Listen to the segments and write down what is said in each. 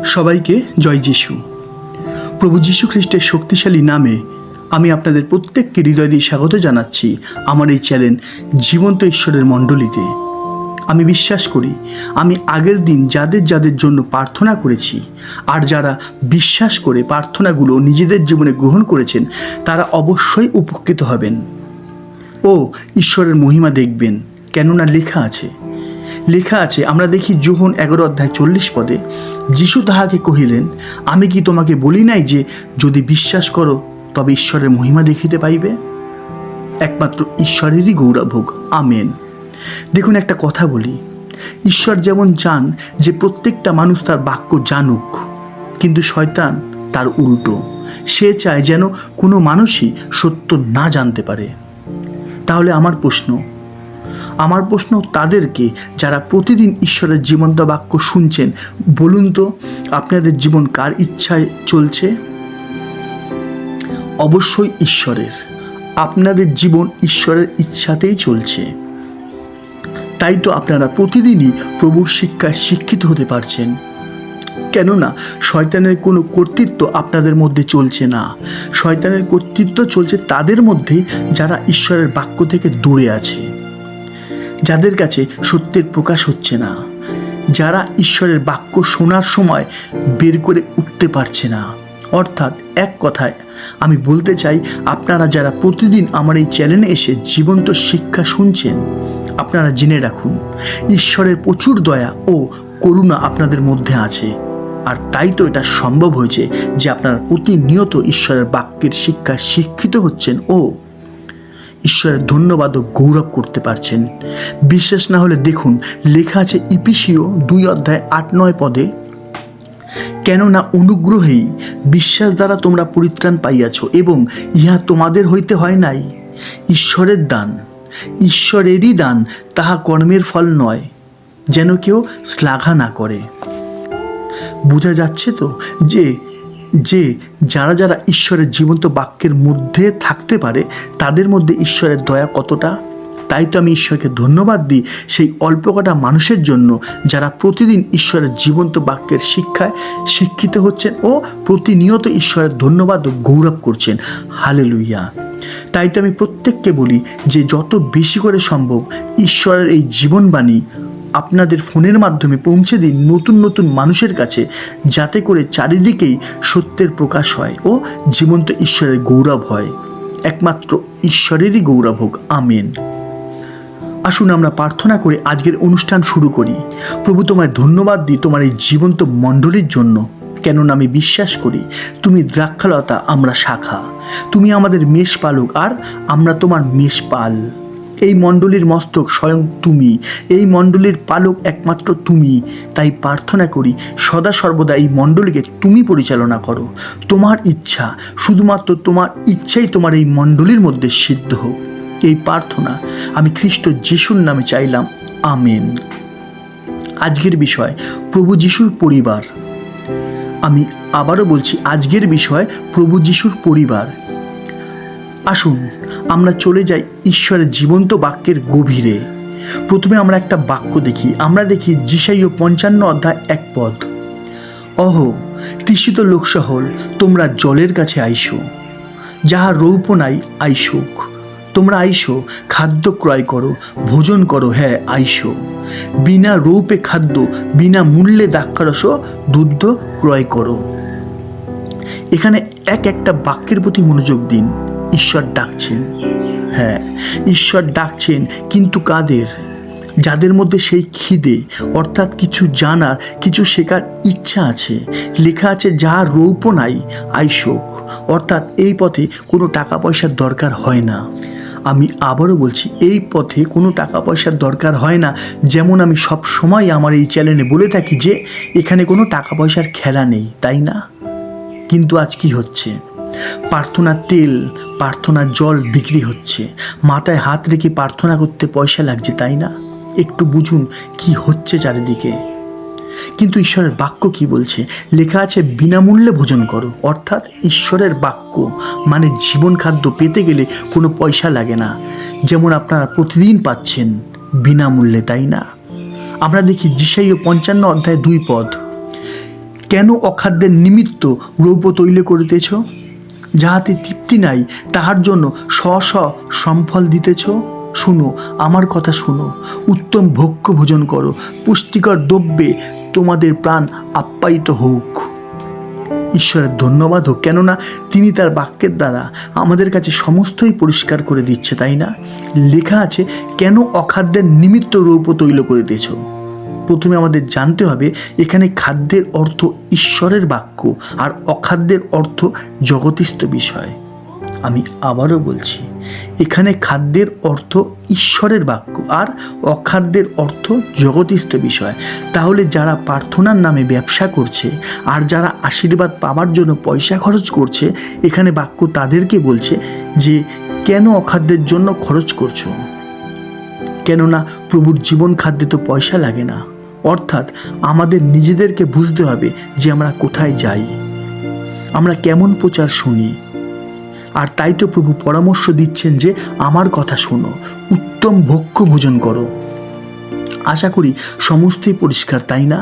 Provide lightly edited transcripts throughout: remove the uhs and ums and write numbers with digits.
সবাইকে জয় যিশু। প্রভু যীশু খ্রিস্টের শক্তিশালী নামে আমি আপনাদের প্রত্যেককে হৃদয় দিয়ে স্বাগত জানাচ্ছি আমার এই চ্যানেল জীবন্ত ঈশ্বরের মণ্ডলীতে। আমি বিশ্বাস করি আমি আগের দিন যাদের যাদের জন্য প্রার্থনা করেছি আর যারা বিশ্বাস করে প্রার্থনাগুলো নিজেদের জীবনে গ্রহণ করেছেন তারা অবশ্যই উপকৃত হবেন ও ঈশ্বরের মহিমা দেখবেন। কেননা লেখা আছে আমরা দেখি যোহন 11:40 যীশু তাহাকে কহিলেন, আমি কি তোমাকে বলি নাই যে যদি বিশ্বাস করো তবে ঈশ্বরের মহিমা দেখিতে পাইবে? একমাত্র ঈশ্বরেরই গৌরব হোক, আমেন। দেখুন, একটা কথা বলি, ঈশ্বর যেমন চান যে প্রত্যেকটা মানুষ তার বাক্য জানুক, কিন্তু শয়তান তার উল্টো, সে চায় যেন কোনো মানুষই সত্য না জানতে পারে। তাহলে আমার প্রশ্ন তাদেরকে যারা প্রতিদিন ঈশ্বরের জীবন্ত বাক্য শুনছেন, বলুন তো আপনাদের জীবন কার ইচ্ছায় চলছে? অবশ্যই ঈশ্বরের। আপনাদের জীবন ঈশ্বরের ইচ্ছাতেই চলছে, তাই তো আপনারা প্রতিদিনই প্রভুর শিক্ষায় শিক্ষিত হতে পারছেন। কেননা শয়তানের কোনো কর্তৃত্ব আপনাদের মধ্যে চলছে না। শয়তানের কর্তৃত্ব চলছে তাদের মধ্যে যারা ঈশ্বরের বাক্য থেকে দূরে আছে, যাদের কাছে সত্যের প্রকাশ হচ্ছে না, যারা ঈশ্বরের বাক্য শোনার সময় বের করে উঠতে পারছে না। অর্থাৎ এক কথায় আমি বলতে চাই, আপনারা যারা প্রতিদিন আমার এই চ্যানেলে এসে জীবন্ত শিক্ষা শুনছেন, আপনারা জেনে রাখুন ঈশ্বরের প্রচুর দয়া ও করুণা আপনাদের মধ্যে আছে। আর তাই তো এটা সম্ভব হয়েছে যে আপনারা প্রতিনিয়ত ঈশ্বরের বাক্যের শিক্ষায় শিক্ষিত হচ্ছেন ও ঈশ্বরের ধন্যবাদ ও গৌরব করতে পারছেন। বিশ্বাস না হলে দেখুন, লেখা আছে ইফিসীয় 2:8-9, কেননা অনুগ্রহেই বিশ্বাস দ্বারা তোমরা পরিত্রাণ পাইয়াছ, এবং ইহা তোমাদের হইতে হয় নাই, ঈশ্বরের দান, ঈশ্বরেরই দান, তাহা কর্মের ফল নয়, যেন কেউ শ্লাঘা না করে। বোঝা যাচ্ছে তো যে যারা যারা ঈশ্বরের জীবন্ত বাক্যের মধ্যে থাকতে পারে তাদের মধ্যে ঈশ্বরের দয়া কতটা। তাই তো আমি ঈশ্বরকে ধন্যবাদ দিই সেই অল্প কটা মানুষের জন্য যারা প্রতিদিন ঈশ্বরের জীবন্ত বাক্যের শিক্ষায় শিক্ষিত হচ্ছেন ও প্রতিনিয়ত ঈশ্বরের ধন্যবাদ ও গৌরব করছেন। হালেলুয়া। তাই তো আমি প্রত্যেককে বলি যে যত বেশি করে সম্ভব ঈশ্বরের এই জীবনবাণী আপনাদের ফোনের মাধ্যমে পৌঁছে দিন নতুন নতুন মানুষের কাছে, যাতে করে চারিদিকেই সত্যের প্রকাশ হয় ও জীবন্ত ঈশ্বরের গৌরব হয়। একমাত্র ঈশ্বরেরই গৌরব হোক, আমেন। আসুন আমরা প্রার্থনা করে আজকের অনুষ্ঠান শুরু করি। প্রভু, তোমায় ধন্যবাদ দিই তোমার এই জীবন্ত মণ্ডলীর জন্য, কেননা আমি বিশ্বাস করি তুমি দ্রাক্ষালতা, আমরা শাখা, তুমি আমাদের মেষপালক আর আমরা তোমার মেষপাল। এই মণ্ডলীর মস্তক স্বয়ং তুমি, এই মণ্ডলীর পালক একমাত্র তুমি। তাই প্রার্থনা করি সদা সর্বদা এই মণ্ডলীকে তুমি পরিচালনা করো। তোমার ইচ্ছা, শুধুমাত্র তোমার ইচ্ছাই তোমার এই মণ্ডলীর মধ্যে সিদ্ধ হোক। এই প্রার্থনা আমি খ্রিস্ট যিশুর নামে চাইলাম, আমেন। আজকের বিষয় প্রভু যিশুর পরিবার। আমি আবারও বলছি, আজকের বিষয় প্রভু যিশুর পরিবার। আসুন আমরা চলে যাই ঈশ্বরের জীবন্ত বাক্যের গভীরে। প্রথমে আমরা একটা বাক্য দেখি। আমরা দেখি যিশাইয় 55:1, অহো তৃষিত লোকসহল, তোমরা জলের কাছে আইসো, যাহা রৌপ নাই আইসুক। তোমরা আইসো, খাদ্য ক্রয় করো, ভোজন করো, হ্যাঁ আইসো। বিনা রৌপে খাদ্য, বিনা মূল্যে দ্রাক্ষারস দুগ্ধ ক্রয় করো। এখানে একটা বাক্যের প্রতি মনোযোগ দিন। ঈশ্বর ডাকছেন, হ্যাঁ ঈশ্বর ডাকছেন, কিন্তু কাদের? যাদের মধ্যে সেই খিদে, অর্থাৎ কিছু জানার, কিছু শেখার ইচ্ছা আছে। লেখা আছে যার রৌপ নাই আইসোক, অর্থাৎ এই পথে কোনো টাকা পয়সার দরকার হয় না। আমি আবারও বলছি, এই পথে কোনো টাকা পয়সার দরকার হয় না। যেমন আমি সব সময় আমার এই চ্যানেলে বলে থাকি যে এখানে কোনো টাকা পয়সার খেলা নেই, তাই না? কিন্তু আজ কি হচ্ছে? প্রার্থনার তেল, প্রার্থনার জল বিক্রি হচ্ছে। মাথায় হাত রেখে প্রার্থনা করতে পয়সা লাগছে, তাই না? একটু বুঝুন কি হচ্ছে চারিদিকে। কিন্তু ঈশ্বরের বাক্য কি বলছে? লেখা আছে বিনামূল্যে ভোজন করো, অর্থাৎ ঈশ্বরের বাক্য মানে জীবন খাদ্য পেতে গেলে কোনো পয়সা লাগে না, যেমন আপনারা প্রতিদিন পাচ্ছেন বিনামূল্যে, তাই না? আমরা দেখি যিশাইয় 55:2, কেন অখাদ্যের নিমিত্ত রৌপ্য তৈল করিতেছ? যাহাতে তৃপ্তি নাই তাহার জন্য সম্ফল দিতেছ। শুনো, আমার কথা শুনো, উত্তম ভোগ্য ভোজন করো, পুষ্টিকর দ্রব্যে তোমাদের প্রাণ আপ্যায়িত হোক। ঈশ্বরের ধন্যবাদ হোক, কেননা তিনি তার বাক্যের দ্বারা আমাদের কাছে সমস্তই পরিষ্কার করে দিচ্ছে, তাই না? লেখা আছে, কেন অখাদ্যের নিমিত্ত রৌপ্য তৈল করিতেছ। প্রথমে আমাদের জানতে হবে এখানে খাদ্যের অর্থ ঈশ্বরের বাক্য আর অখাদ্যের অর্থ জগতিস্থ বিষয়। আমি আবারও বলছি, এখানে খাদ্যের অর্থ ঈশ্বরের বাক্য আর অখাদ্যের অর্থ জগতিস্থ বিষয়। তাহলে যারা প্রার্থনার নামে ব্যবসা করছে আর যারা আশীর্বাদ পাওয়ার জন্য পয়সা খরচ করছে, এখানে বাক্য তাদেরকে বলছে যে কেন অখাদ্যের জন্য খরচ করছো? কেননা প্রভুর জীবন খাদ্যে তো পয়সা লাগে না। অর্থাৎ আমাদের নিজেদেরকে বুঝতে হবে যে আমরা কোথায় যাই, আমরা কেমন প্রচার শুনি। আর তাই তো প্রভু পরামর্শ দিচ্ছেন যে আমার কথা শোনো, উত্তম ভোগ্য ভোজন করো। আশা করি সমস্তই পরিষ্কার, তাই না?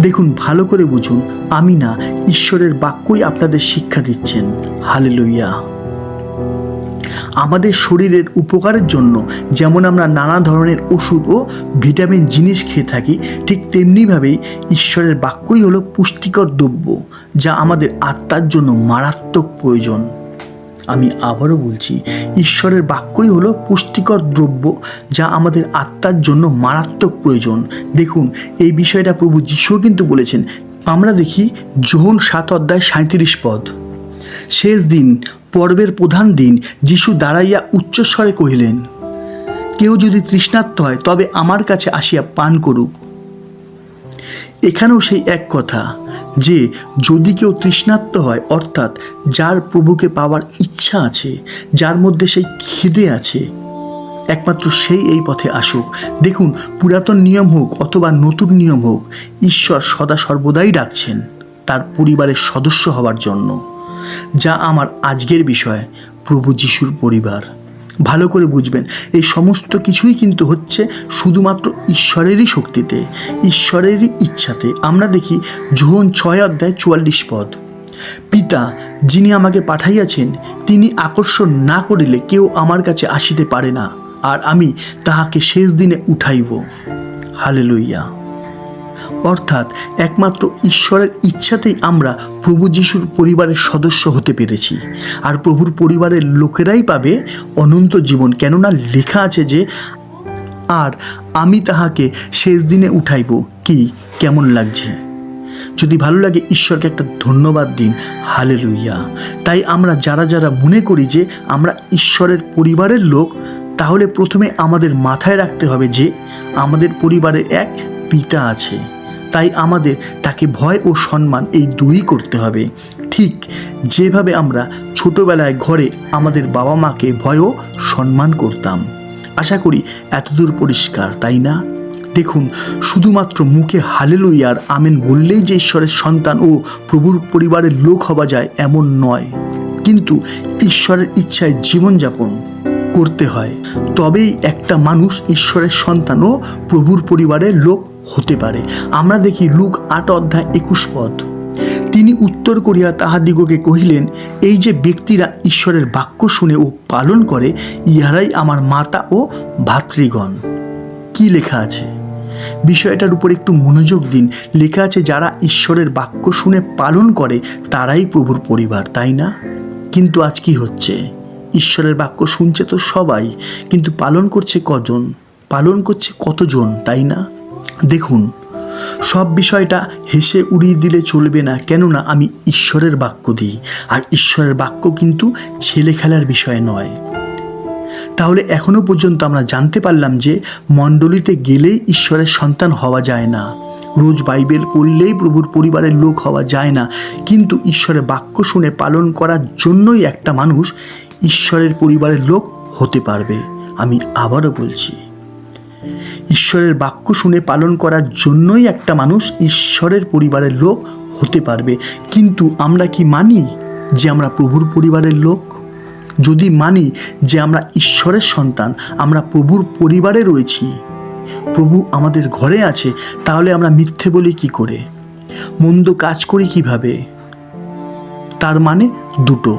দেখুন, ভালো করে বুঝুন, আমি না, ঈশ্বরের বাক্যই আপনাদের শিক্ষা দিচ্ছেন। হালেলুয়া। আমাদের শরীরের উপকারের জন্য যেমন আমরা নানা ধরনের ওষুধ ও ভিটামিন জিনিস খেয়ে থাকি, ঠিক তেমনিভাবেই ঈশ্বরের বাক্যই হলো পুষ্টিকর দ্রব্য, যা আমাদের আত্মার জন্য মারাত্মক প্রয়োজন। আমি আবারও বলছি, ঈশ্বরের বাক্যই হলো পুষ্টিকর দ্রব্য, যা আমাদের আত্মার জন্য মারাত্মক প্রয়োজন। দেখুন, এই বিষয়টা প্রভু যিশু কিন্তু বলেছেন। আমরা দেখি যোহন 7:37 শেষ দিন, পর্বের প্রধান দিন, যিশু দাঁড়াইয়া উচ্চস্বরে কহিলেন, কেউ যদি তৃষ্ণার্ত হয় তবে আমার কাছে আসিয়া পান করুক। এখানেও সেই এক কথা যে যদি কেউ তৃষ্ণার্ত হয়, অর্থাৎ যার প্রভুকে পাওয়ার ইচ্ছা আছে, যার মধ্যে সেই খিদে আছে, একমাত্র সেই এই পথে আসুক। দেখুন, পুরাতন নিয়ম হোক অথবা নতুন নিয়ম হোক, ঈশ্বর সদা সর্বদাই ডাকছেন তার পরিবারের সদস্য হওয়ার জন্য। যা আমার আজকের বিষয়, প্রভু যিশুর পরিবার। ভালো করে বুঝবেন, এই সমস্ত কিছুই কিন্তু হচ্ছে শুধুমাত্র ঈশ্বরেরই শক্তিতে, ঈশ্বরেরই ইচ্ছাতে। আমরা দেখি যোহন 6:44 পিতা যিনি আমাকে পাঠাইয়াছেন, তিনি আকর্ষণ না করিলে কেউ আমার কাছে আসিতে পারে না, আর আমি তাহাকে শেষ দিনে উঠাইব। হালেলুইয়া। অর্থাৎ একমাত্র ঈশ্বরের ইচ্ছাতেই আমরা প্রভু যিশুর পরিবারের সদস্য হতে পেরেছি। আর প্রভুর পরিবারের লোকেরাই পাবে অনন্ত জীবন, কেননা লেখা আছে যে আর আমি তাহাকে শেষ দিনে উঠাইব। কি কেমন লাগছে? যদি ভালো লাগে ঈশ্বরকে একটা ধন্যবাদ দিন। হালেলুইয়া। তাই আমরা যারা যারা মনে করি যে আমরা ঈশ্বরের পরিবারের লোক, তাহলে প্রথমে আমাদের মাথায় রাখতে হবে যে আমাদের পরিবারে এক পিতা আছে। তাই আমাদের তাকে ভয় ও সম্মান এই দুই করতে হবে। ঠিক যেভাবে আমরা ছোটবেলায় ঘরে আমাদের বাবা মাকে ভয় ও সম্মান করতাম। আশা করি এতদূর পরিষ্কার, তাই না? দেখুন, শুধুমাত্র মুখে হালেলুয়া আর আমেন বললেই যে ঈশ্বরের সন্তান ও প্রভুর পরিবারের লোক হওয়া যায় এমন নয়, কিন্তু ঈশ্বরের ইচ্ছায় জীবনযাপন করতে হয়। তবেই একটা মানুষ ঈশ্বরের সন্তান ও প্রভুর পরিবারের লোক হতে পারে। আমরা দেখি লুক 8:21 তিনি উত্তর করিয়া তাহাদিগকে কহিলেন, এই যে ব্যক্তিরা ঈশ্বরের বাক্য শুনে ও পালন করে, ইহারাই আমার মাতা ও ভাতৃগণ। কি লেখা আছে? বিষয়টার উপর একটু মনোযোগ দিন। লেখা আছে যারা ঈশ্বরের বাক্য শুনে পালন করে তারাই প্রভুর পরিবার, তাই না? কিন্তু আজ কি হচ্ছে? ঈশ্বরের বাক্য শুনছে তো সবাই, কিন্তু পালন করছে কজন? পালন করছে কতজন, তাই না? দেখুন, সব বিষয়টা হেসে উড়িয়ে দিলে চলবে না, কেননা আমি ঈশ্বরের বাক্য দিই, আর ঈশ্বরের বাক্য কিন্তু ছেলে খেলার বিষয় নয়। তাহলে এখনো পর্যন্ত আমরা জানতে পারলাম যে মণ্ডলীতে গেলেই ঈশ্বরের সন্তান হওয়া যায় না, রোজ বাইবেল পড়লেই প্রভুর পরিবারের লোক হওয়া যায় না, কিন্তু ঈশ্বরের বাক্য শুনে পালন করার জন্যই একটা মানুষ ঈশ্বরের পরিবারের লোক হতে পারবে। আমি আবারও বলছি, ঈশ্বরের বাক্য শুনে পালন করার জন্যই একটা মানুষ ঈশ্বরের পরিবারের লোক হতে পারবে। কিন্তু আমরা কি মানি যে আমরা প্রভুর পরিবারের লোক? যদি মানি যে আমরা ঈশ্বরের সন্তান, আমরা প্রভুর পরিবারে রয়েছি, প্রভু আমাদের ঘরে আছে, তাহলে আমরা মিথ্যে বলি কি করে? মন্দ কাজ করি কিভাবে? তার মানে দুটো।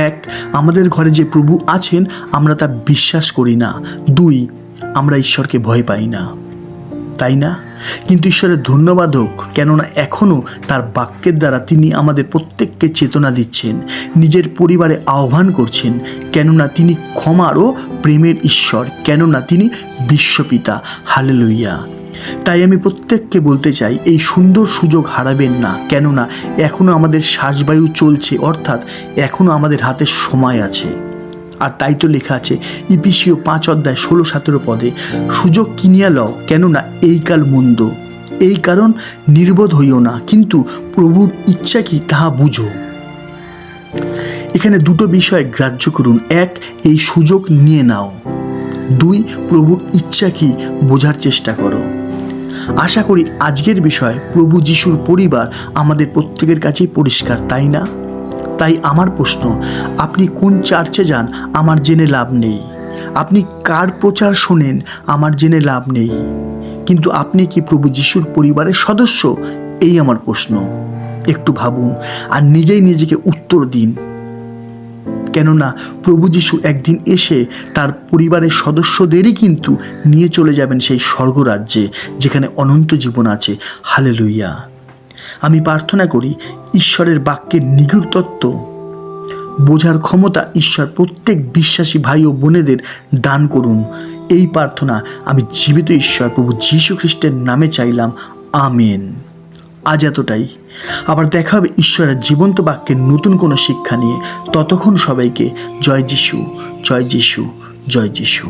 এক, আমাদের ঘরে যে প্রভু আছেন আমরা তা বিশ্বাস করি না। দুই, আমরা ঈশ্বরকে ভয় পাই না, তাই না? কিন্তু ঈশ্বরের ধন্যবাদ হোক, কেননা এখনও তার বাক্যের দ্বারা তিনি আমাদের প্রত্যেককে চেতনা দিচ্ছেন, নিজের পরিবারে আহ্বান করছেন, কেননা তিনি ক্ষমার ও প্রেমের ঈশ্বর, কেননা তিনি বিশ্বপিতা। হালেলুয়া। তাই আমি প্রত্যেককে বলতে চাই, এই সুন্দর সুযোগ হারাবেন না, কেননা এখনও আমাদের শ্বাসবায়ু চলছে, অর্থাৎ এখনও আমাদের হাতে সময় আছে। আর তাই তো লেখা আছে ইফিসীয় 5:16-17 পদে, সুযোগ কিনিয়া লও, কেননা এই কাল মন্দ। এই কারণ নির্বোধ হইও না, কিন্তু প্রভুর ইচ্ছা কি তাহা বুঝো। এখানে দুটো বিষয় গ্রাহ্য করুন। এক, এই সুযোগ নিয়ে নাও। দুই, প্রভুর ইচ্ছা কি বোঝার চেষ্টা করো। আশা করি আজকের বিষয় প্রভু যিশুর পরিবার আমাদের প্রত্যেকের কাছেই পরিষ্কার, তাই না? তাই আমার প্রশ্ন, আপনি কোন চার্চে যান আমার জেনে লাভ নেই, আপনি কার প্রচার শোনেন আমার জেনে লাভ নেই, কিন্তু আপনি কি প্রভু যিশুর পরিবারের সদস্য? এই আমার প্রশ্ন। একটু ভাবুন আর নিজেই নিজেকে উত্তর দিন, কেননা প্রভু যিশু একদিন এসে তার পরিবারের সদস্যদেরই কিন্তু নিয়ে চলে যাবেন সেই স্বর্গরাজ্যে, যেখানে অনন্ত জীবন আছে। হালেলুয়া। আমি প্রার্থনা করি ঈশ্বরের বাক্যের নিগূঢ় তত্ত্ব বোঝার ক্ষমতা ঈশ্বর প্রত্যেক বিশ্বাসী ভাই ও বোনেদের দান করুন। এই প্রার্থনা আমি জীবিত ঈশ্বর প্রভু যীশু খ্রিস্টের নামে চাইলাম। আমেন। আজ এতটাই। আবার দেখা হবে ঈশ্বরের জীবন্ত বাক্যের নতুন কোনো শিক্ষা নিয়ে। ততক্ষণ সবাইকে জয় যিশু, জয় যিশু, জয় যিশু।